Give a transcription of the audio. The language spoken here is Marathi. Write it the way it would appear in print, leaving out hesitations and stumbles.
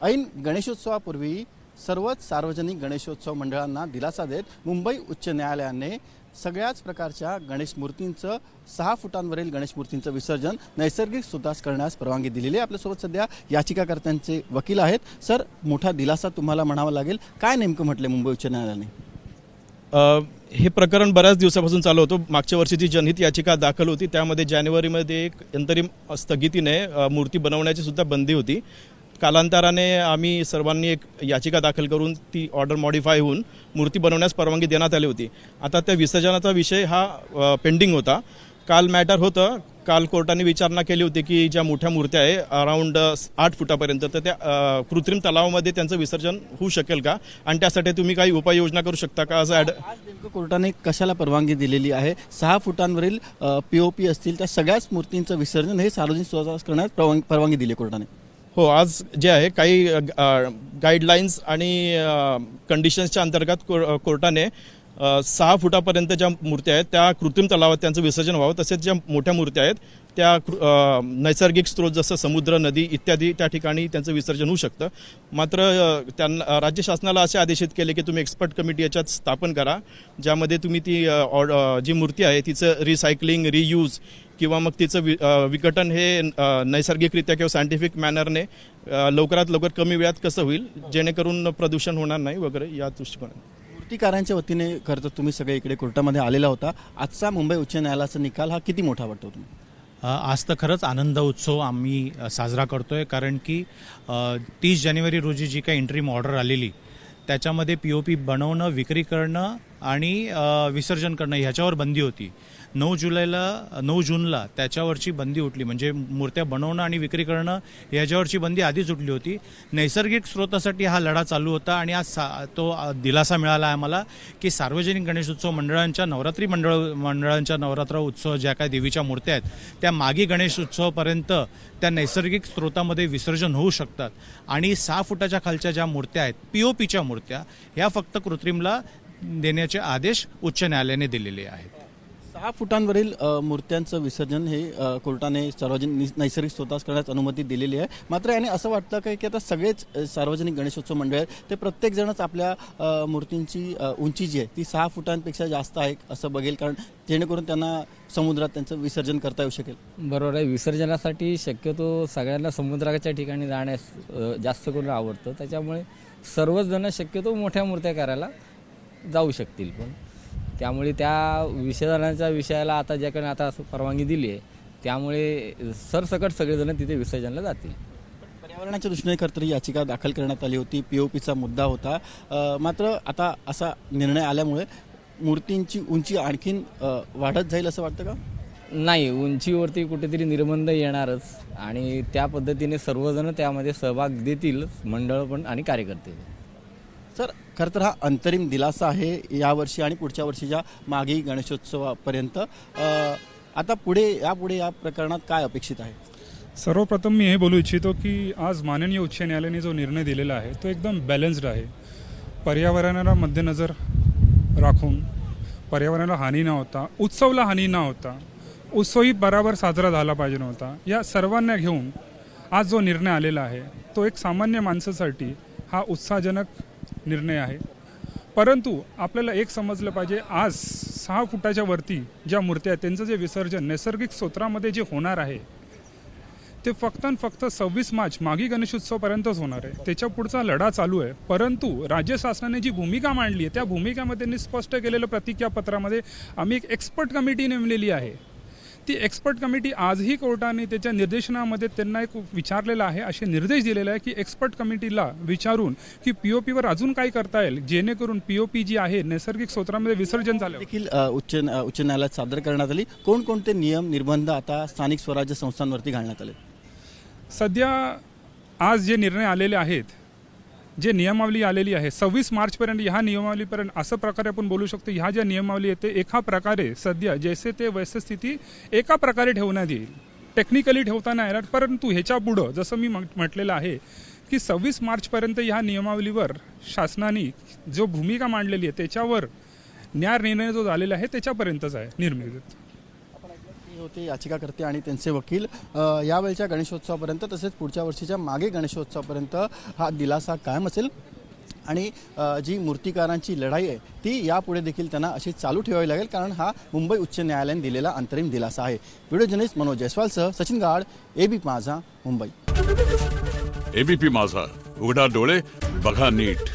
ऐन गणेशोत्सवापूर्वी सर्वच सार्वजनिक गणेशोत्सव मंडळांना दिलासा देत मुंबई उच्च न्यायालयाने सगळ्याच प्रकारच्या गणेश मूर्तींचं 6 फुटांवरील गणेश मूर्तींचं विसर्जन नैसर्गिक स्रोतास करण्यास परवानगी दिलेली आहे। आपल्यासोबत सध्या याचिकाकर्त्यांचे वकील आहेत। सर, मोठा दिलासा तुम्हाला म्हणावा लागेल, काय नेमकं म्हटले मुंबई उच्च न्यायालयाने? हे प्रकरण बऱ्याच दिवसापासून चालू होतं। मागच्या वर्षीची जनहित याचिका दाखल होती, त्यामध्ये जानेवारीमध्ये एक अंतरिम स्थगितीने मूर्ती बनवण्याची सुद्धा बंदी होती। कालांतराने आम्ही सर्वांनी एक याचिका दाखल करून ती ऑर्डर मॉडिफाय होऊन मूर्ती बनवण्यास परवानगी देण्यात आली होती। आता त्या विसर्जनाचा विषय हा पेंडिंग होता। काल मॅटर होतं, काल कोर्टाने विचारणा केली होती की ज्या मोठ्या मूर्त्या आहे अराउंड 8 फुटापर्यंत, तर त्या कृत्रिम तलावामध्ये त्यांचं विसर्जन होऊ शकेल का आणि त्यासाठी तुम्ही काही उपाययोजना करू शकता का असं आज नेमकं कोर्टाने कशाला परवानगी दिलेली आहे? 6 फुटांवरील पीओपी असतील त्या सगळ्याच मूर्तींचं विसर्जन हे सार्वजनिक स्रोतास करण्यास परवानगी दिली कोर्टाने। हो, आज जे आहे काही गाईडलाईन्स आणि कंडिशन्सच्या अंतर्गत कोर्टाने 6 फुटापर्यंत ज्या मूर्त्या आहेत त्या कृत्रिम तलावात त्यांचं विसर्जन व्हावं, तसेच ज्या मोठ्या मूर्त्या आहेत त्या नैसर्गिक स्रोत जसं समुद्र, नदी इत्यादी त्या ठिकाणी त्यांचं विसर्जन होऊ शकतं। मात्र त्यांना राज्य शासनाला असे आदेशित केले की तुम्ही एक्सपर्ट कमिटी याच्यात स्थापन करा, ज्यामध्ये तुम्ही ती जी मूर्ती आहे तिचं रिसायकलिंग, रियूज किंवा मग तिचं विघटन हे नैसर्गिकरित्या किंवा सायंटिफिक मॅनरने लवकरात लवकर कमी वेळात कसं होईल, जेणेकरून प्रदूषण होणार नाही वगैरे या दृष्टिकोनाने। मूर्तिकारांच्या वतीने खरं तर तुम्ही सगळे इकडे कोर्टामध्ये आलेला होता। आजचा मुंबई उच्च न्यायालयाचा निकाल हा किती मोठा वाटतो तुम्ही? आज तर खरंच आनंद उत्सव आम्ही साजरा करतोय, कारण की 30 जानेवारी रोजी जी काही इंटरिम ऑर्डर आलेली त्याच्यामध्ये पीओपी बनवणं, विक्री करणं आणि विसर्जन करणं ह्याच्यावर बंदी होती। 9 जूनला त्याच्यावरची बंदी उठली, म्हणजे मूर्त्या बनवणं आणि विक्री करणं ह्याच्यावरची बंदी आधीच उठली होती। नैसर्गिक स्रोतासाठी हा लढा चालू होता आणि आज तो दिलासा मिळाला आहे आम्हाला की सार्वजनिक गणेशोत्सव मंडळांच्या मंडळांच्या नवरात्र उत्सव ज्या काही देवीच्या मूर्त्या आहेत त्या मागी गणेशोत्सवापर्यंत त्या नैसर्गिक स्रोतामध्ये विसर्जन होऊ शकतात आणि 6 फुटाच्या खालच्या ज्या मूर्त्या आहेत पीओपीच्या मूर्त्या ह्या फक्त कृत्रिमला देण्याचे आदेश उच्च न्यायालयाने दिलेले आहेत। 6 फुटांवरील मूर्त्यांचं विसर्जन हे कोर्टाने सार्वजनिक नैसर्गिक स्रोतास करण्यास अनुमती दिलेली आहे। मात्र याने असं वाटतं की आता सगळेच सार्वजनिक गणेशोत्सव मंडळ आहेत ते प्रत्येक जणच आपल्या मूर्तींची उंची जी आहे ती 6 फुटांपेक्षा जास्त आहे असं बघेल, कारण जेणेकरून त्यांना समुद्रात त्यांचं विसर्जन करता येऊ शकेल। बरोबर आहे। विसर्जनासाठी शक्यतो सगळ्यांना समुद्राच्या ठिकाणी जाण्यास जास्त करून आवडतं, त्याच्यामुळे सर्वच जण शक्यतो मोठ्या मूर्त्या करायला जाऊ शकतील। पण त्यामुळे त्या विसर्जनाच्या विषयाला आता ज्याकडे आता परवानगी दिली आहे त्यामुळे सरसकट सगळेजण तिथे विसर्जनाला जातील। पर्यावरणाच्या दृष्टीने खरं तर याचिका दाखल करण्यात आली होती, पीओपीचा मुद्दा होता। मात्र आता असा निर्णय आल्यामुळे मूर्तींची उंची आणखीन वाढत जाईल असं वाटतं का? नाही, उंचीवरती कुठेतरी निर्बंध येणारच आणि त्या पद्धतीने सर्वजण त्यामध्ये सहभाग देतील, मंडळ पण आणि कार्यकर्ते। सर, खरं तर हा अंतरिम दिलासा आहे यावर्षी आणि पुढच्या वर्षीच्या मागी गणेशोत्सवापर्यंत। आता यापुढे या प्रकरणात काय अपेक्षित आहे? सर्वप्रथम मी हे बोलू इच्छितो की आज माननीय उच्च न्यायालयाने जो निर्णय दिलेला आहे तो एकदम बॅलन्स्ड आहे। पर्यावरणाला मध्यनजर राखून, पर्यावरणाला हानी न होता, उत्सवला हानी न होता, उत्सवही बराबर साजरा झाला पाहिजे नव्हता, या सर्वांना घेऊन आज जो निर्णय आलेला आहे तो एक सामान्य माणसासाठी हा उत्साहजनक निर्णय आहे। परंतु आपल्याला एक समजलं पाहिजे, आज 6 फुटाच्या वरती ज्या मूर्त्या आहेत त्यांचं जे विसर्जन नैसर्गिक स्रोतामध्ये जे होणार आहे ते फक्त आणि फक्त 26 मार्च मागी गणेशोत्सवपर्यंतच होणार आहे। त्याच्या पुढचा लढा चालू आहे। परंतु राज्य शासनाने जी भूमिका मांडली आहे त्या भूमिकामध्ये त्यांनी स्पष्ट केलेलं प्रतिज्ञापत्रामध्ये आम्ही एक एक्सपर्ट कमिटी नेमलेली आहे। ती एक्सपर्ट कमिटी आजही कोर्टाने त्याच्या निर्देशनामध्ये त्यांना एक विचारलेलं आहे, असे निर्देश दिलेले आहे की एक्सपर्ट कमिटीला विचारून की पीओपीवर अजून काय करता येईल जेणेकरून पीओपी जी आहे नैसर्गिक स्रोतामध्ये विसर्जन झालं देखील उच्च न्यायालयात सादर करण्यात आली। कोणकोणते नियम निर्बंध आता स्थानिक स्वराज्य संस्थांवरती घालण्यात आले? सध्या आज जे निर्णय आलेले आहेत, जे नियमावली आलेली आहे 26 मार्चपर्यंत, ह्या नियमावलीपर्यंत असं प्रकारे आपण बोलू शकतो ह्या ज्या नियमावली येते एका प्रकारे सध्या जैसे ते वैसे स्थिती एका प्रकारे ठेवण्यात येईल, टेक्निकली ठेवता नाही येणार। परंतु ह्याच्या पुढं जसं मी म्हटलेलं आहे की 26 मार्चपर्यंत ह्या नियमावलीवर शासनाने जो भूमिका मांडलेली आहे त्याच्यावर न्याय निर्णय जो झालेला आहे त्याच्यापर्यंतच आहे निर्णय। होते याचिकाकर्ते आणि त्यांचे वकील यावेळच्या गणेशोत्सवापर्यंत तसेच पुढच्या वर्षीच्या मागे गणेशोत्सवापर्यंत हा दिलासा कायम असेल आणि जी मूर्तिकारांची लढाई आहे ती यापुढे देखील त्यांना अशी चालू ठेवावी लागेल, कारण हा मुंबई उच्च न्यायालयाने दिलेला अंतरिम दिलासा आहे. व्हिडिओ जर्नलिस्ट मनोज जयस्वालसह सचिन गाड, एबीपी माझा, मुंबई. एबीपी माझा, उघडा डोळे बघा नीट.